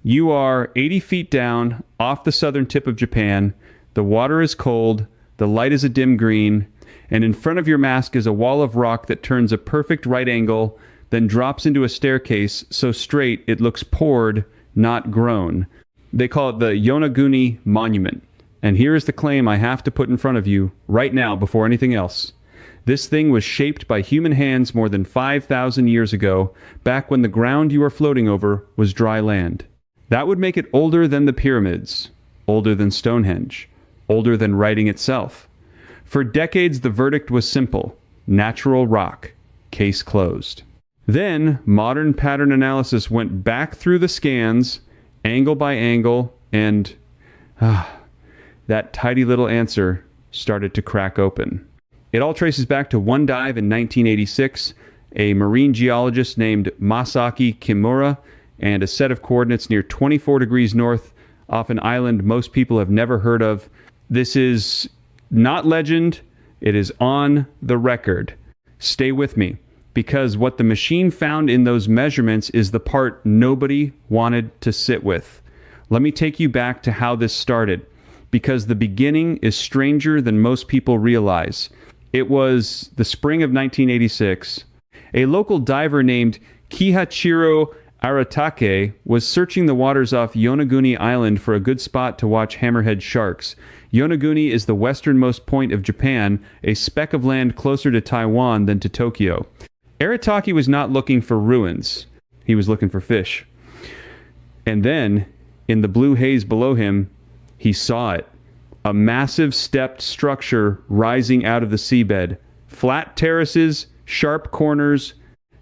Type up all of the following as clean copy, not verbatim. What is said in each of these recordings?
You are 80 feet down off the southern tip of Japan. The water is cold. The light is a dim green. And in front of your mask is a wall of rock that turns a perfect right angle, then drops into a staircase so straight it looks poured, not grown. They call it the Yonaguni Monument. And here is the claim I have to put in front of you right now before anything else. This thing was shaped by human hands more than 5,000 years ago, back when the ground you are floating over was dry land. That would make it older than the pyramids, older than Stonehenge, older than writing itself. For decades, the verdict was simple: natural rock, case closed. Then, modern pattern analysis went back through the scans, angle by angle, and that tidy little answer started to crack open. It all traces back to one dive in 1986, a marine geologist named Masaaki Kimura, and a set of coordinates near 24 degrees north off an island most people have never heard of. This is not legend, it is on the record. Stay with me, because what the machine found in those measurements is the part nobody wanted to sit with. Let me take you back to how this started, because the beginning is stranger than most people realize. It was the spring of 1986. A local diver named Kihachiro Aratake was searching the waters off Yonaguni Island for a good spot to watch hammerhead sharks. Yonaguni is the westernmost point of Japan, a speck of land closer to Taiwan than to Tokyo. Aratake was not looking for ruins. He was looking for fish. And then, in the blue haze below him, he saw it. A massive stepped structure rising out of the seabed. Flat terraces, sharp corners,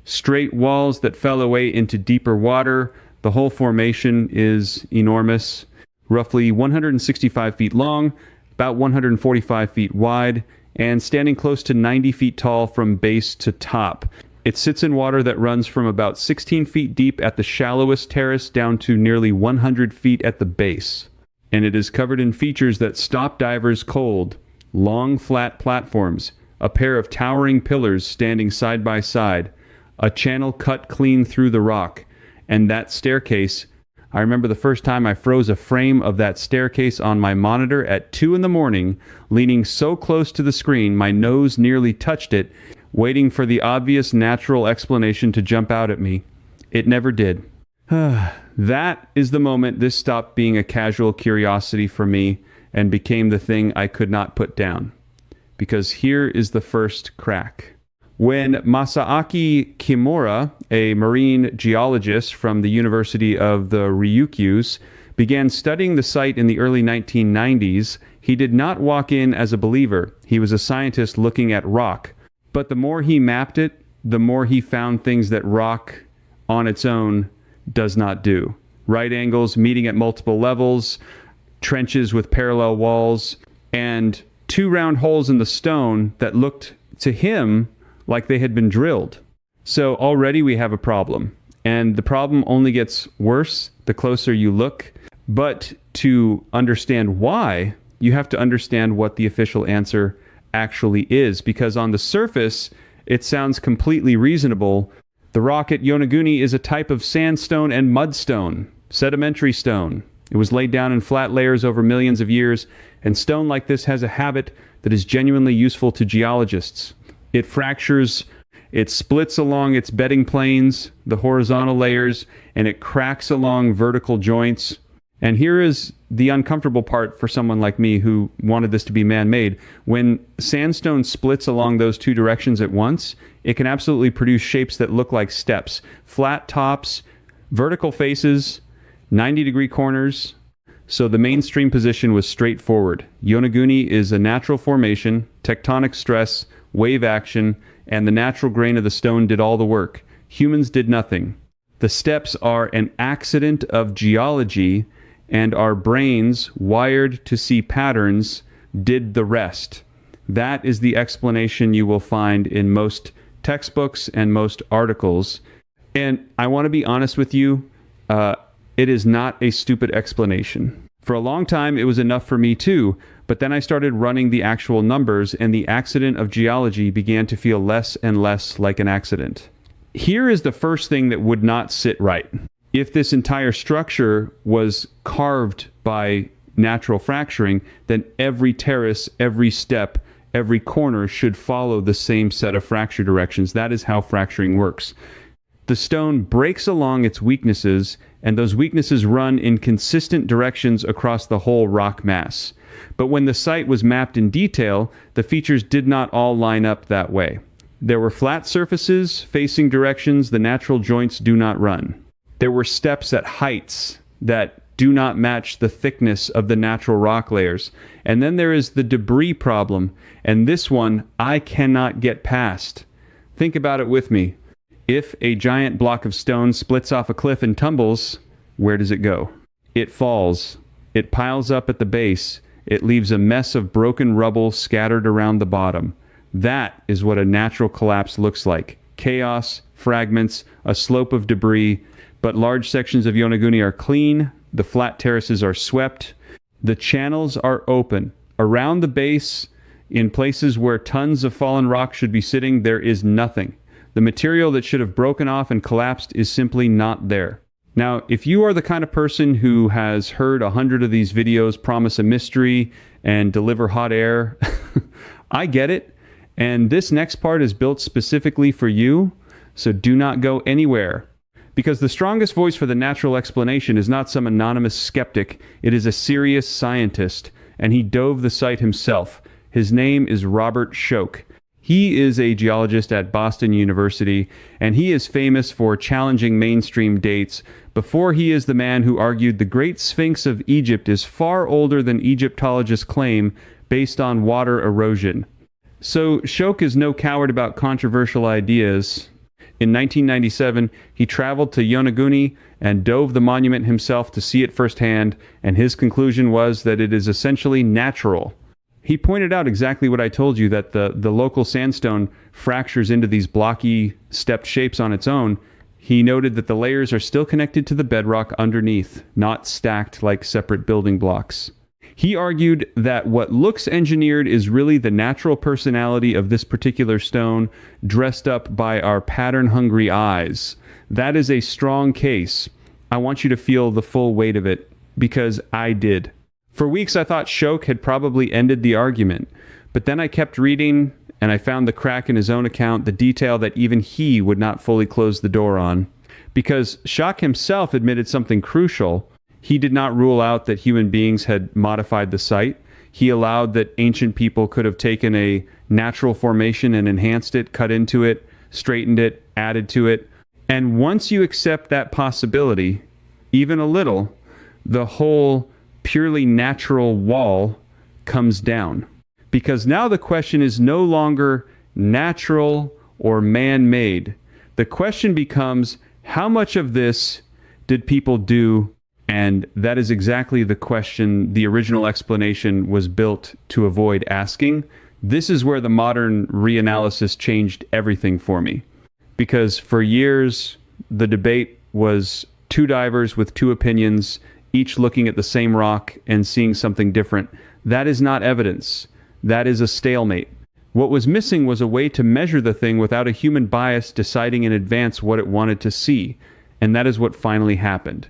straight walls that fell away into deeper water. The whole formation is enormous, roughly 165 feet long, about 145 feet wide, and standing close to 90 feet tall from base to top. It sits in water that runs from about 16 feet deep at the shallowest terrace down to nearly 100 feet at the base. And it is covered in features that stop divers cold: long flat platforms, a pair of towering pillars standing side by side, a channel cut clean through the rock, and that staircase. I remember the first time I froze a frame of that staircase on my monitor at 2 in the morning, leaning so close to the screen my nose nearly touched it, waiting for the obvious natural explanation to jump out at me. It never did. That is the moment this stopped being a casual curiosity for me and became the thing I could not put down. Because here is the first crack. When Masaaki Kimura, a marine geologist from the University of the Ryukyus, began studying the site in the early 1990s, he did not walk in as a believer. He was a scientist looking at rock. But the more he mapped it, the more he found things that rock on its own does not do. Right angles meeting at multiple levels, trenches with parallel walls, and 2 round holes in the stone that looked to him like they had been drilled. So already we have a problem. And the problem only gets worse the closer you look. But to understand why, you have to understand what the official answer actually is. Because on the surface, it sounds completely reasonable. The rock at Yonaguni is a type of sandstone and mudstone, sedimentary stone. It was laid down in flat layers over millions of years, and stone like this has a habit that is genuinely useful to geologists. It fractures, it splits along its bedding planes, the horizontal layers, and it cracks along vertical joints. And here is the uncomfortable part for someone like me who wanted this to be man-made. When sandstone splits along those 2 directions at once, it can absolutely produce shapes that look like steps. Flat tops, vertical faces, 90-degree corners. So the mainstream position was straightforward. Yonaguni is a natural formation, tectonic stress, wave action, and the natural grain of the stone did all the work. Humans did nothing. The steps are an accident of geology, and our brains, wired to see patterns, did the rest. That is the explanation you will find in most textbooks and most articles. And I want to be honest with you, it is not a stupid explanation. For a long time, it was enough for me too, but then I started running the actual numbers, and the accident of geology began to feel less and less like an accident. Here is the first thing that would not sit right. If this entire structure was carved by natural fracturing, then every terrace, every step, every corner should follow the same set of fracture directions. That is how fracturing works. The stone breaks along its weaknesses, and those weaknesses run in consistent directions across the whole rock mass. But when the site was mapped in detail, the features did not all line up that way. There were flat surfaces facing directions the natural joints do not run. There were steps at heights that do not match the thickness of the natural rock layers. And then there is the debris problem, and this one I cannot get past. Think about it with me. If a giant block of stone splits off a cliff and tumbles, where does it go? It falls. It piles up at the base. It leaves a mess of broken rubble scattered around the bottom. That is what a natural collapse looks like. Chaos, fragments, a slope of debris, but large sections of Yonaguni are clean, the flat terraces are swept, the channels are open. Around the base, in places where tons of fallen rock should be sitting, there is nothing. The material that should have broken off and collapsed is simply not there. Now, if you are the kind of person who has heard 100 of these videos promise a mystery and deliver hot air, I get it. And this next part is built specifically for you, so do not go anywhere. Because the strongest voice for the natural explanation is not some anonymous skeptic, it is a serious scientist, and he dove the site himself. His name is Robert Schoch. He is a geologist at Boston University, and he is famous for challenging mainstream dates. Before he is the man who argued the Great Sphinx of Egypt is far older than Egyptologists claim based on water erosion. So Schoch is no coward about controversial ideas. In 1997, he traveled to Yonaguni and dove the monument himself to see it firsthand, and his conclusion was that it is essentially natural. He pointed out exactly what I told you, that the local sandstone fractures into these blocky, stepped shapes on its own. He noted that the layers are still connected to the bedrock underneath, not stacked like separate building blocks. He argued that what looks engineered is really the natural personality of this particular stone dressed up by our pattern-hungry eyes. That is a strong case. I want you to feel the full weight of it, because I did. For weeks I thought Schoch had probably ended the argument, but then I kept reading, and I found the crack in his own account, the detail that even he would not fully close the door on. Because Schoch himself admitted something crucial. He did not rule out that human beings had modified the site. He allowed that ancient people could have taken a natural formation and enhanced it, cut into it, straightened it, added to it. And once you accept that possibility, even a little, the whole purely natural wall comes down. Because now the question is no longer natural or man-made. The question becomes, how much of this did people do? And that is exactly the question the original explanation was built to avoid asking. This is where the modern reanalysis changed everything for me. Because for years, the debate was two divers with two opinions, each looking at the same rock and seeing something different. That is not evidence. That is a stalemate. What was missing was a way to measure the thing without a human bias deciding in advance what it wanted to see. And that is what finally happened.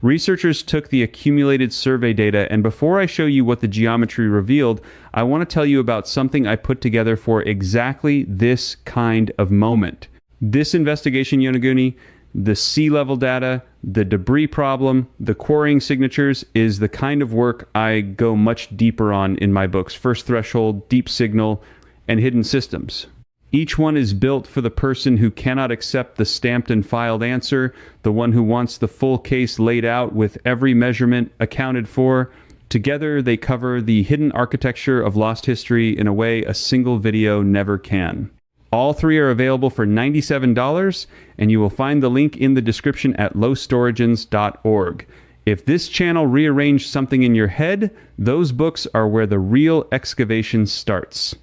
Researchers took the accumulated survey data, and before I show you what the geometry revealed, I want to tell you about something I put together for exactly this kind of moment. This investigation, Yonaguni, the sea level data, the debris problem, the quarrying signatures, is the kind of work I go much deeper on in my books. First Threshold, Deep Signal, and Hidden Systems. Each one is built for the person who cannot accept the stamped and filed answer, the one who wants the full case laid out with every measurement accounted for. Together, they cover the hidden architecture of lost history in a way a single video never can. All three are available for $97, and you will find the link in the description at lowstoragens.org. If this channel rearranged something in your head, those books are where the real excavation starts.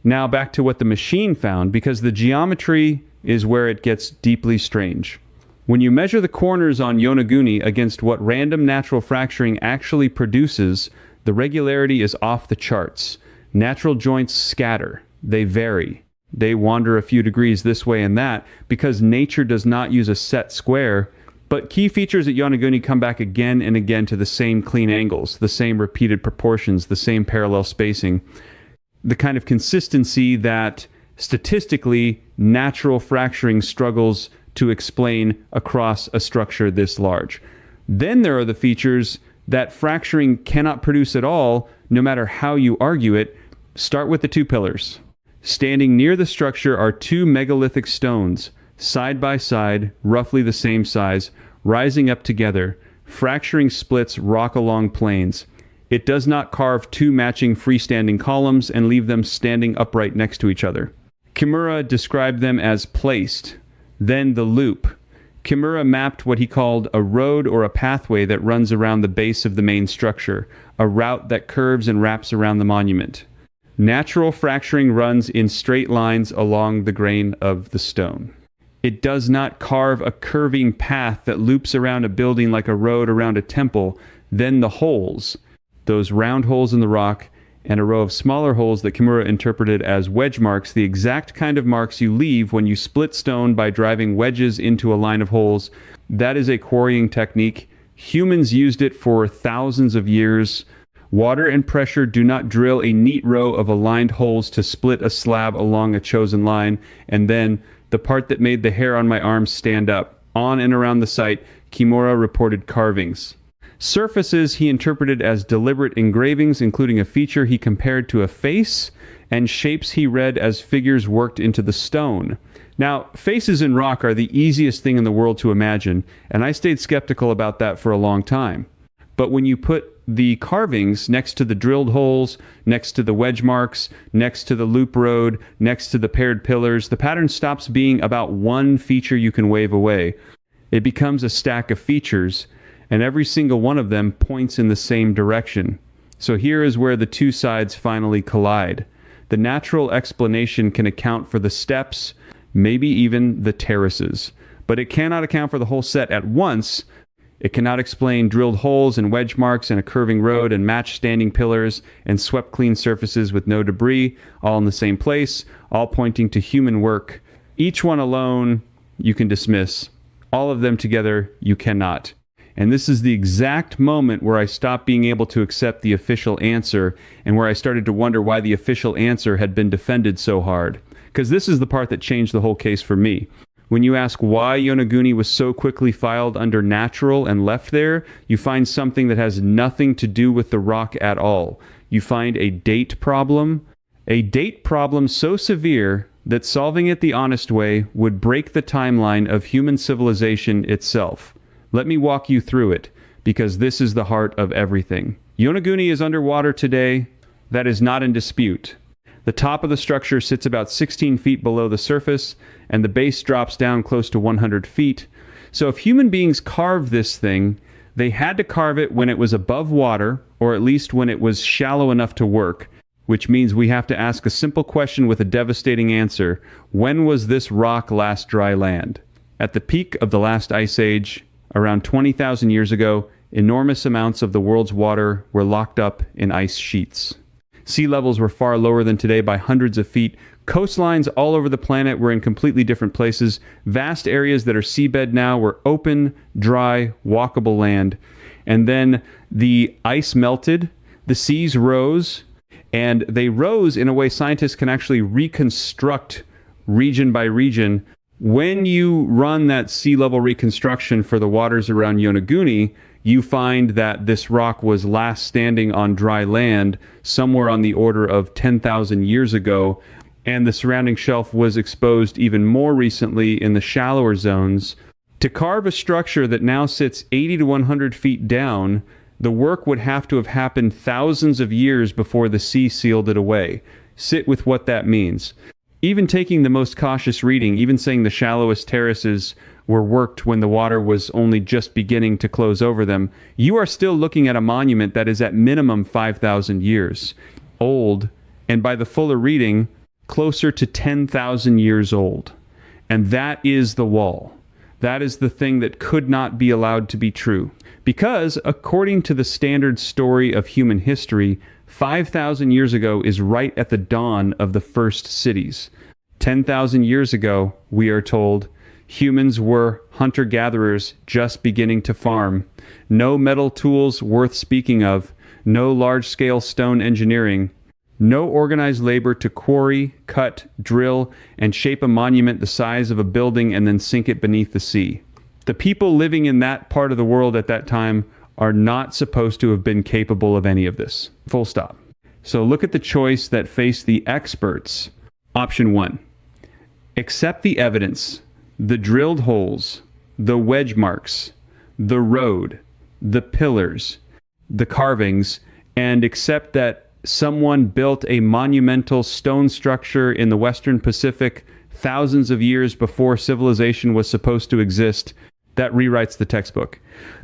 Now back to what the machine found, because the geometry is where it gets deeply strange. When you measure the corners on Yonaguni against what random natural fracturing actually produces, the regularity is off the charts. Natural joints scatter. They vary. They wander a few degrees this way and that because nature does not use a set square. But key features at Yonaguni come back again and again to the same clean angles, the same repeated proportions, the same parallel spacing, the kind of consistency that statistically natural fracturing struggles to explain across a structure this large. Then there are the features that fracturing cannot produce at all, no matter how you argue it. Start with the two pillars. Standing near the structure are two megalithic stones, side by side, roughly the same size, rising up together. Fracturing splits rock along planes. It does not carve two matching freestanding columns and leave them standing upright next to each other. Kimura described them as placed. Then the loop. Kimura mapped what he called a road or a pathway that runs around the base of the main structure, a route that curves and wraps around the monument. Natural fracturing runs in straight lines along the grain of the stone. It does not carve a curving path that loops around a building like a road around a temple. Then the holes, those round holes in the rock, and a row of smaller holes that Kimura interpreted as wedge marks, the exact kind of marks you leave when you split stone by driving wedges into a line of holes. That is a quarrying technique. Humans used it for thousands of years. Water and pressure do not drill a neat row of aligned holes to split a slab along a chosen line, and then the part that made the hair on my arm stand up. On and around the site, Kimura reported carvings. Surfaces he interpreted as deliberate engravings, including a feature he compared to a face, and shapes he read as figures worked into the stone. Now, faces in rock are the easiest thing in the world to imagine, and I stayed skeptical about that for a long time. But when you put the carvings next to the drilled holes, next to the wedge marks, next to the loop road, next to the paired pillars, the pattern stops being about one feature you can wave away. It becomes a stack of features, and every single one of them points in the same direction. So here is where the two sides finally collide. The natural explanation can account for the steps, maybe even the terraces, but it cannot account for the whole set at once. It cannot explain drilled holes and wedge marks and a curving road and matched standing pillars and swept clean surfaces with no debris, all in the same place, all pointing to human work. Each one alone you can dismiss. All of them together you cannot. And this is the exact moment where I stopped being able to accept the official answer and where I started to wonder why the official answer had been defended so hard. Because this is the part that changed the whole case for me. When you ask why Yonaguni was so quickly filed under natural and left there, you find something that has nothing to do with the rock at all. You find a date problem so severe that solving it the honest way would break the timeline of human civilization itself. Let me walk you through it, because this is the heart of everything. Yonaguni is underwater today. That is not in dispute. The top of the structure sits about 16 feet below the surface, and the base drops down close to 100 feet. So if human beings carved this thing, they had to carve it when it was above water, or at least when it was shallow enough to work, which means we have to ask a simple question with a devastating answer. When was this rock last dry land? At the peak of the last ice age, around 20,000 years ago, enormous amounts of the world's water were locked up in ice sheets. Sea levels were far lower than today by hundreds of feet. Coastlines all over the planet were in completely different places. Vast areas that are seabed now were open, dry, walkable land. And then the ice melted, the seas rose, and they rose in a way scientists can actually reconstruct region by region. When you run that sea level reconstruction for the waters around Yonaguni, you find that this rock was last standing on dry land somewhere on the order of 10,000 years ago, and the surrounding shelf was exposed even more recently in the shallower zones. To carve a structure that now sits 80 to 100 feet down, the work would have to have happened thousands of years before the sea sealed it away. Sit with what that means. Even taking the most cautious reading, even saying the shallowest terraces were worked when the water was only just beginning to close over them, you are still looking at a monument that is at minimum 5,000 years old, and by the fuller reading, closer to 10,000 years old. And that is the wall. That is the thing that could not be allowed to be true. Because, according to the standard story of human history, 5,000 years ago is right at the dawn of the first cities. 10,000 years ago, we are told, Humans were hunter-gatherers just beginning to farm. No metal tools worth speaking of. No large-scale stone engineering. No organized labor to quarry, cut, drill, and shape a monument the size of a building and then sink it beneath the sea. The people living in that part of the world at that time are not supposed to have been capable of any of this. Full stop. So look at the choice that faced the experts. Option 1. Accept the evidence, the drilled holes, the wedge marks, the road, the pillars, the carvings, and accept that someone built a monumental stone structure in the Western Pacific thousands of years before civilization was supposed to exist. That rewrites the textbook.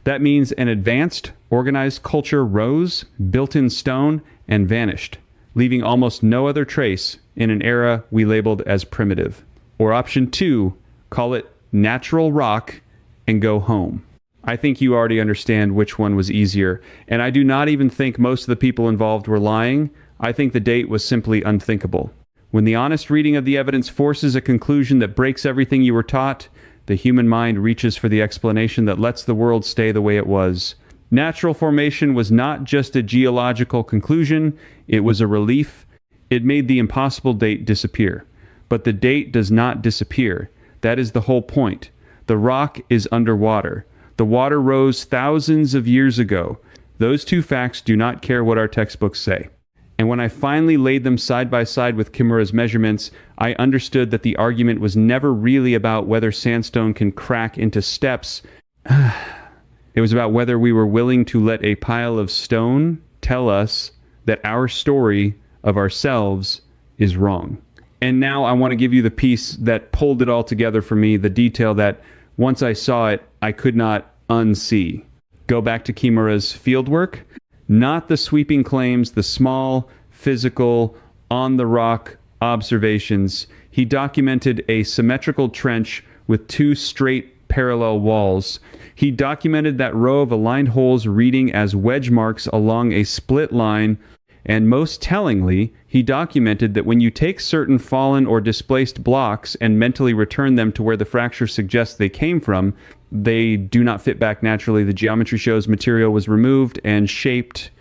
That means an advanced, organized culture rose, built in stone, and vanished, leaving almost no other trace in an era we labeled as primitive. Or option 2, call it natural rock and go home. I think you already understand which one was easier, and I do not even think most of the people involved were lying. I think the date was simply unthinkable. When the honest reading of the evidence forces a conclusion that breaks everything you were taught, the human mind reaches for the explanation that lets the world stay the way it was. Natural formation was not just a geological conclusion, it was a relief. It made the impossible date disappear. But the date does not disappear. That is the whole point. The rock is underwater. The water rose thousands of years ago. Those two facts do not care what our textbooks say. And when I finally laid them side by side with Kimura's measurements, I understood that the argument was never really about whether sandstone can crack into steps. It was about whether we were willing to let a pile of stone tell us that our story of ourselves is wrong. And now I want to give you the piece that pulled it all together for me, the detail that once I saw it, I could not unsee. Go back to Kimura's fieldwork. Not the sweeping claims, the small, physical, on-the-rock observations. He documented a symmetrical trench with two straight parallel walls. He documented that row of aligned holes reading as wedge marks along a split line. And most tellingly, he documented that when you take certain fallen or displaced blocks and mentally return them to where the fracture suggests they came from, they do not fit back naturally. The geometry shows material was removed and shaped,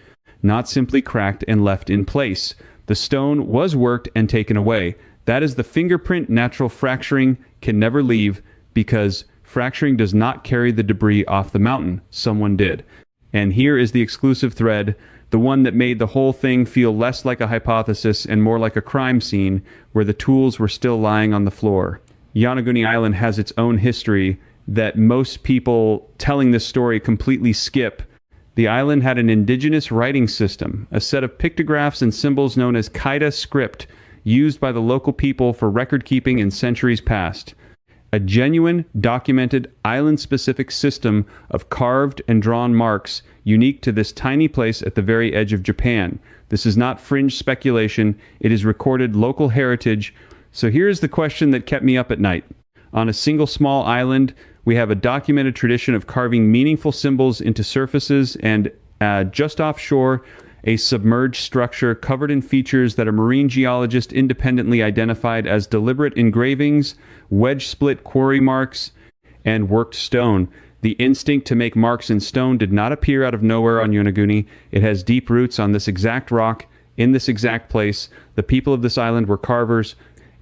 not simply cracked and left in place. The stone was worked and taken away. That is the fingerprint natural fracturing can never leave, because fracturing does not carry the debris off the mountain. Someone did. And here is the exclusive thread, the one that made the whole thing feel less like a hypothesis and more like a crime scene where the tools were still lying on the floor. Yonaguni Island has its own history that most people telling this story completely skip. The island had an indigenous writing system, a set of pictographs and symbols known as Kaida script, used by the local people for record keeping in centuries past. A genuine, documented, island-specific system of carved and drawn marks unique to this tiny place at the very edge of Japan. This is not fringe speculation. It is recorded local heritage. So here's the question that kept me up at night. On a single small island, we have a documented tradition of carving meaningful symbols into surfaces, and just offshore, a submerged structure covered in features that a marine geologist independently identified as deliberate engravings, wedge-split quarry marks, and worked stone. The instinct to make marks in stone did not appear out of nowhere on Yonaguni. It has deep roots on this exact rock, in this exact place. The people of this island were carvers,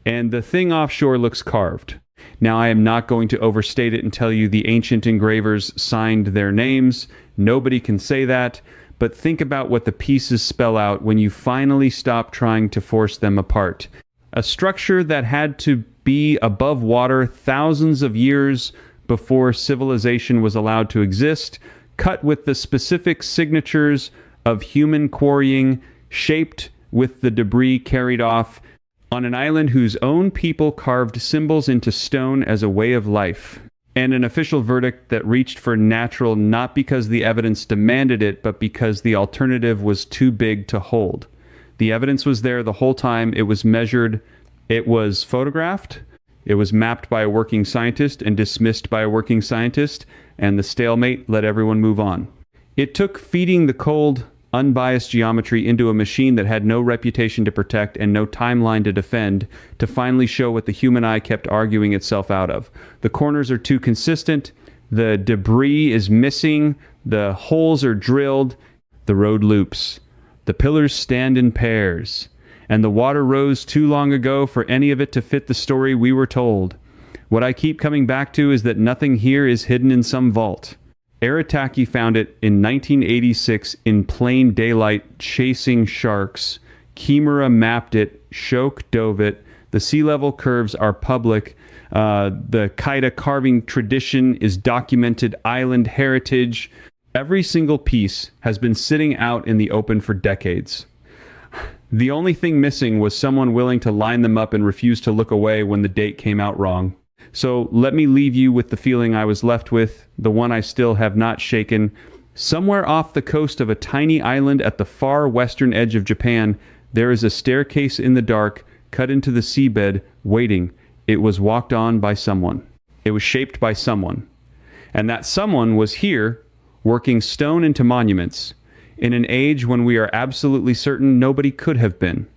and the thing offshore looks carved. Now, I am not going to overstate it and tell you the ancient engravers signed their names. Nobody can say that. But think about what the pieces spell out when you finally stop trying to force them apart. A structure that had to be above water thousands of years before civilization was allowed to exist, cut with the specific signatures of human quarrying, shaped with the debris carried off, on an island whose own people carved symbols into stone as a way of life. And an official verdict that reached for natural not because the evidence demanded it, but because the alternative was too big to hold. The evidence was there the whole time. It was measured. It was photographed. It was mapped by a working scientist and dismissed by a working scientist, and the stalemate let everyone move on. It took feeding the cold unbiased geometry into a machine that had no reputation to protect and no timeline to defend, to finally show what the human eye kept arguing itself out of. The corners are too consistent, the debris is missing, the holes are drilled, the road loops, the pillars stand in pairs, and the water rose too long ago for any of it to fit the story we were told. What I keep coming back to is that nothing here is hidden in some vault. Arataki found it in 1986 in plain daylight chasing sharks. Kimura mapped it. Schoch dove it. The sea level curves are public. The Kaida carving tradition is documented island heritage. Every single piece has been sitting out in the open for decades. The only thing missing was someone willing to line them up and refuse to look away when the date came out wrong. So let me leave you with the feeling I was left with, the one I still have not shaken. Somewhere off the coast of a tiny island at the far western edge of Japan, there is a staircase in the dark, cut into the seabed, waiting. It was walked on by someone. It was shaped by someone. And that someone was here, working stone into monuments, in an age when we are absolutely certain nobody could have been.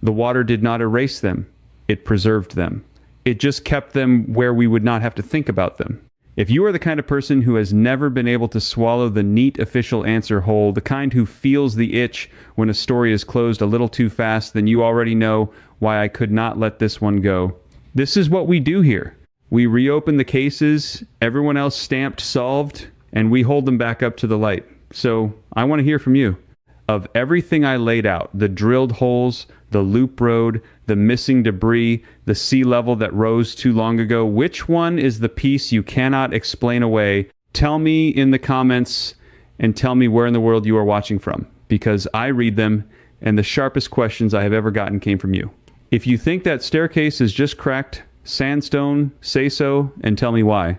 The water did not erase them. It preserved them. It just kept them where we would not have to think about them. If you are the kind of person who has never been able to swallow the neat official answer whole, the kind who feels the itch when a story is closed a little too fast, then you already know why I could not let this one go. This is what we do here. We reopen the cases, everyone else stamped solved, and we hold them back up to the light. So I want to hear from you. Of everything I laid out, the drilled holes, the loop road, the missing debris, the sea level that rose too long ago, which one is the piece you cannot explain away? Tell me in the comments and tell me where in the world you are watching from, because I read them and the sharpest questions I have ever gotten came from you. If you think that staircase is just cracked sandstone, say so and tell me why.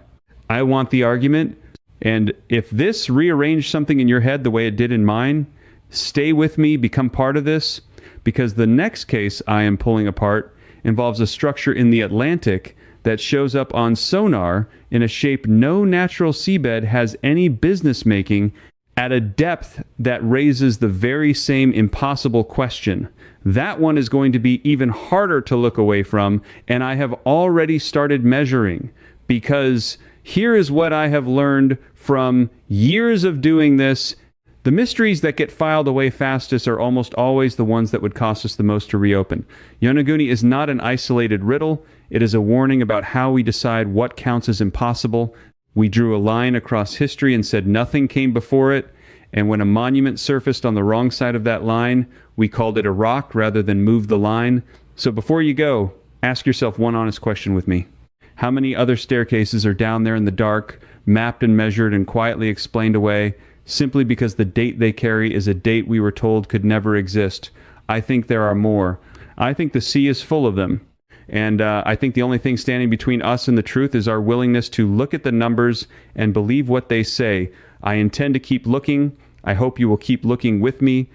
I want the argument, and if this rearranged something in your head the way it did in mine, stay with me, become part of this, because the next case I am pulling apart involves a structure in the Atlantic that shows up on sonar in a shape no natural seabed has any business making, at a depth that raises the very same impossible question. That one is going to be even harder to look away from, and I have already started measuring, because here is what I have learned from years of doing this. The mysteries that get filed away fastest are almost always the ones that would cost us the most to reopen. Yonaguni is not an isolated riddle. It is a warning about how we decide what counts as impossible. We drew a line across history and said nothing came before it, and when a monument surfaced on the wrong side of that line, we called it a rock rather than move the line. So before you go, ask yourself one honest question with me. How many other staircases are down there in the dark, mapped and measured and quietly explained away, simply because the date they carry is a date we were told could never exist? I think there are more. I think the sea is full of them. And I think the only thing standing between us and the truth is our willingness to look at the numbers and believe what they say. I intend to keep looking. I hope you will keep looking with me.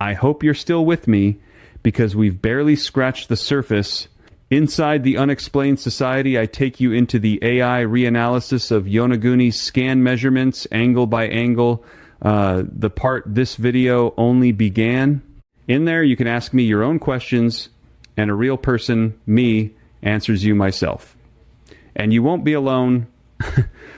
I hope you're still with me, because we've barely scratched the surface. Inside the Unexplained Society, I take you into the AI reanalysis of Yonaguni's scan measurements, angle by angle, the part this video only began. In there, you can ask me your own questions, and a real person, me, answers you myself. And you won't be alone.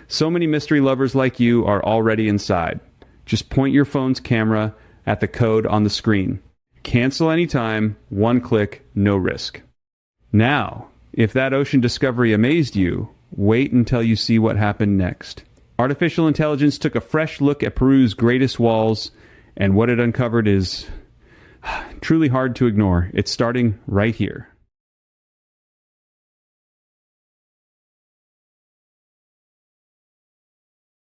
So many mystery lovers like you are already inside. Just point your phone's camera at the code on the screen. Cancel anytime, one click, no risk. Now, if that ocean discovery amazed you, wait until you see what happened next. Artificial intelligence took a fresh look at Peru's greatest walls, and what it uncovered is truly hard to ignore. It's starting right here.